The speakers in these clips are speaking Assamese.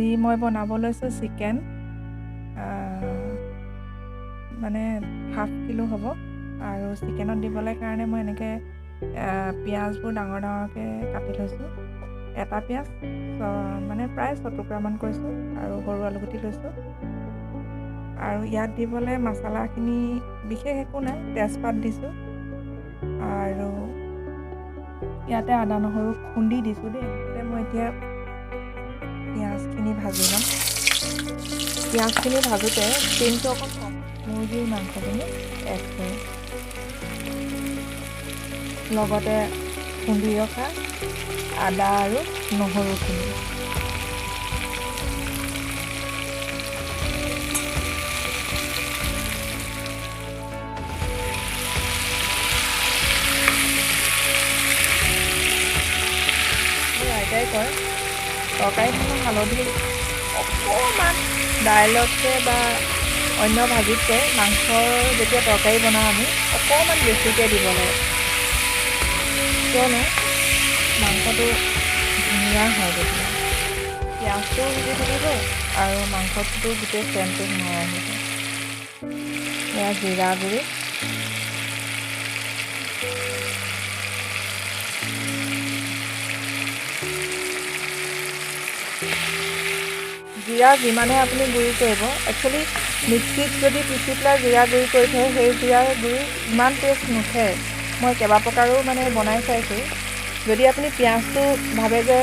আজি মই বনাব লৈছোঁ চিকেন, মানে ½ কিলো হ'ব। আৰু চিকেনত দিবলৈ কাৰণে মই এনেকৈ পিঁয়াজবোৰ ডাঙৰ ডাঙৰকৈ কাটি লৈছোঁ। এটা পিঁয়াজ মানে প্ৰায় 6 টুকুৰামান কৰিছোঁ, আৰু সৰু আলুগুটি লৈছোঁ। আৰু ইয়াত দিবলৈ মছলাখিনি বিশেষ একো নাই, তেজপাত দিছোঁ আৰু ইয়াতে আদা নহৰু খুন্দি দিছোঁ দেই। তাতে মই এতিয়া পিঁয়াজখিনি ভাজি ল'ম। পিঁয়াজখিনি ভাজোঁতে তেলটো অকণ কম, মুৰ্গীৰ মাংসখিনি এড কৰিম, লগতে খুন্দি ৰখা আদা আৰু নহৰুখিনি। আইতাই কয় তৰকাৰীখনত হালধি অকণমান দাইলতকৈ বা অন্য ভাজিতকৈ মাংসৰ যেতিয়া তৰকাৰী বনাওঁ আমি অকণমান বেছিকৈ দিব লাগে, কিয়নো মাংসটো ধুনীয়া হয় তেতিয়া। পিঁয়াজটোও সিজি থাকিব আৰু মাংসটো গোটেই চেণ্টটো সোমাই আহিব। এয়া জিৰা গুড়ি, জিৰা যিমানে আপুনি গুড়ি কৰিব, একচুৱেলি মিক্সিত যদি পিচি পেলাই জিৰা গুড়ি কৰি থয়, সেই জিৰা গুড়ি ইমান টেষ্ট নুঠে। মই কেইবা প্ৰকাৰো মানে বনাই চাইছোঁ। যদি আপুনি পিঁয়াজটো ভাবে যে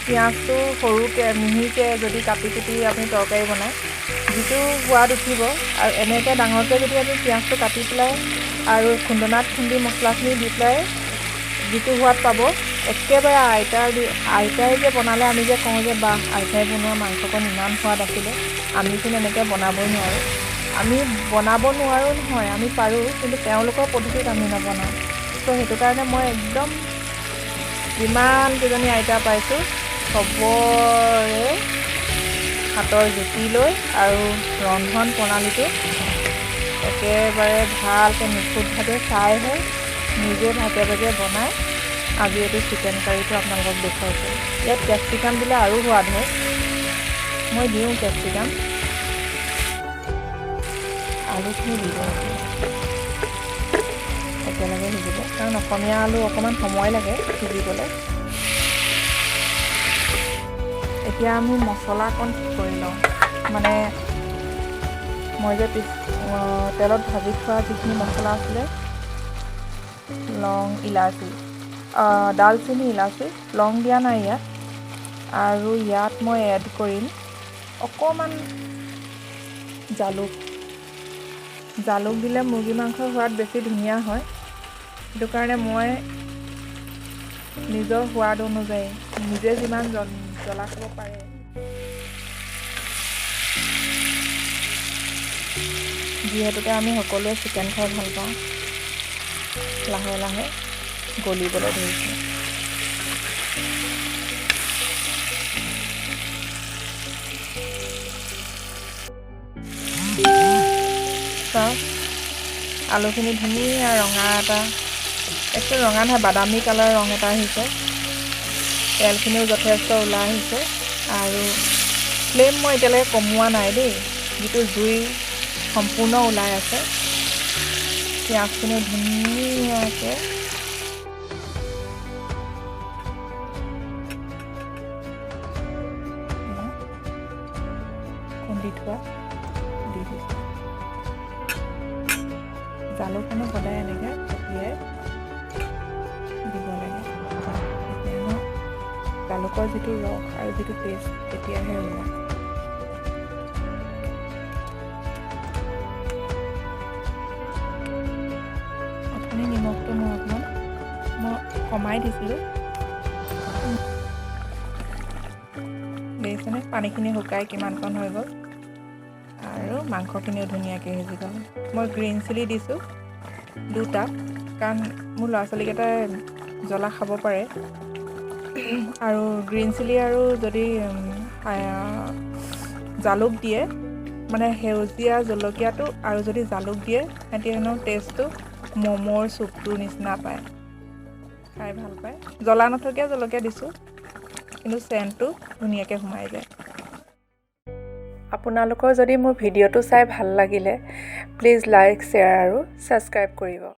পিঁয়াজটো সৰুকৈ মিহিকৈ যদি কাটি কুটি আপুনি তৰকাৰী বনায়, যিটো সোৱাদ উঠিব, আৰু এনেকৈ ডাঙৰকৈ যদি আপুনি পিঁয়াজটো কাটি পেলাই আৰু খুন্দনাত খুন্দি মছলাখিনি দি পেলাই যিটো সোৱাদ পাব, একেবাৰে আইতাই যে বনালে আমি যে কওঁ যে বাহ, আইতাই বনোৱা মাংসকণ ইমান সোৱাদ আছিলে, আমিচোন এনেকৈ বনাবই নোৱাৰোঁ। আমি বনাব নোৱাৰোঁ নহয়, আমি পাৰোঁ, কিন্তু তেওঁলোকৰ পদ্ধতিত আমি নবনাওঁ। ত' সেইটো কাৰণে মই একদম যিমান কেইজনী আইতা পাইছোঁ চবৰে হাতৰ জুতি লৈ আৰু ৰন্ধন প্ৰণালীটো একেবাৰে ভালকৈ নিখুঁতভাৱে চাইহে নিজে ভাগে ভাগে বনাই আজি এইটো চিকেন কাৰীটো আপোনালোকক দেখুৱাইছোঁ। ইয়াত কেপচিকাম দিলে আৰু সোৱাদ হয়, মই দিওঁ কেপচিকাম। আলুখিনি দিব একেলগে সিজিব, কাৰণ অসমীয়া আলু অকণমান সময় লাগে সিজিবলৈ। এতিয়া আমি মছলাকণ ঠিক কৰি লওঁ, মানে মই যে তেলত ভাজি থোৱা যিখিনি মছলা আছিলে, লং, ইলাচি, ডালচেনি, ইলাচি, লং দিয়া নাই ইয়াত। আৰু ইয়াত মই এড কৰিম অকণমান জালুক দিলে মুৰ্গী মাংসৰ সোৱাদ বেছি ধুনীয়া হয়। সেইটো কাৰণে মই নিজৰ সোৱাদ অনুযায়ী নিজে যিমান জ্বলা খাব পাৰে, যিহেতুকে আমি সকলোৱে চিকেন খাই ভাল পাওঁ, লাহে লাহে গলিবলৈ ধৰিছোঁ। আলুখিনি ধুনীয়া ৰঙা এটা, একদম ৰঙা নহয়, বাদামী কালাৰ ৰং এটা আহিছে। তেলখিনিও যথেষ্ট ওলাই আহিছে, আৰু ফ্লেম মই এতিয়ালৈকে কমোৱা নাই দেই, যিটো জুই সম্পূৰ্ণ ওলাই আছে। পিঁয়াজখিনিও ধুনীয়াকৈ খুন্দি থোৱা দি দিছোঁ। জালুকখিনি সদায় এনেকৈ ছটিয়াই দিব লাগে, তেতিয়াহে জালুকৰ যিটো ৰস আৰু যিটো টেষ্ট তেতিয়াহে ওলায়। অথনি নিমখটো মই কমাই দিছিলোঁ, দেখিছেনে পানীখিনি শুকাই কিমানকণ হৈ গ'ল, আৰু মাংসখিনিও ধুনীয়াকৈ সিজি গ'ল। মই গ্ৰীণ চিলি দিছোঁ 2টা, কাৰণ মোৰ ল'ৰা ছোৱালীকেইটাই জ্বলা খাব পাৰে, আৰু গ্ৰীণ চিলি আৰু যদি জালুক দিয়ে, মানে সেউজীয়া জলকীয়াটো আৰু যদি জালুক দিয়ে, সিহঁতি হেনো টেষ্টটো ম'ম'ৰ চুপটোৰ নিচিনা পায়, খাই ভাল পায়। জ্বলা নথকা জলকীয়া দিছোঁ, কিন্তু চেণ্টটো ধুনীয়াকৈ সোমাই যায়। আপোনালোকৰ যদি মোৰ ভিডিঅ'টো চাই ভাল লাগিলে প্লিজ লাইক শ্বেয়াৰ আৰু ছাবস্ক্ৰাইব কৰিব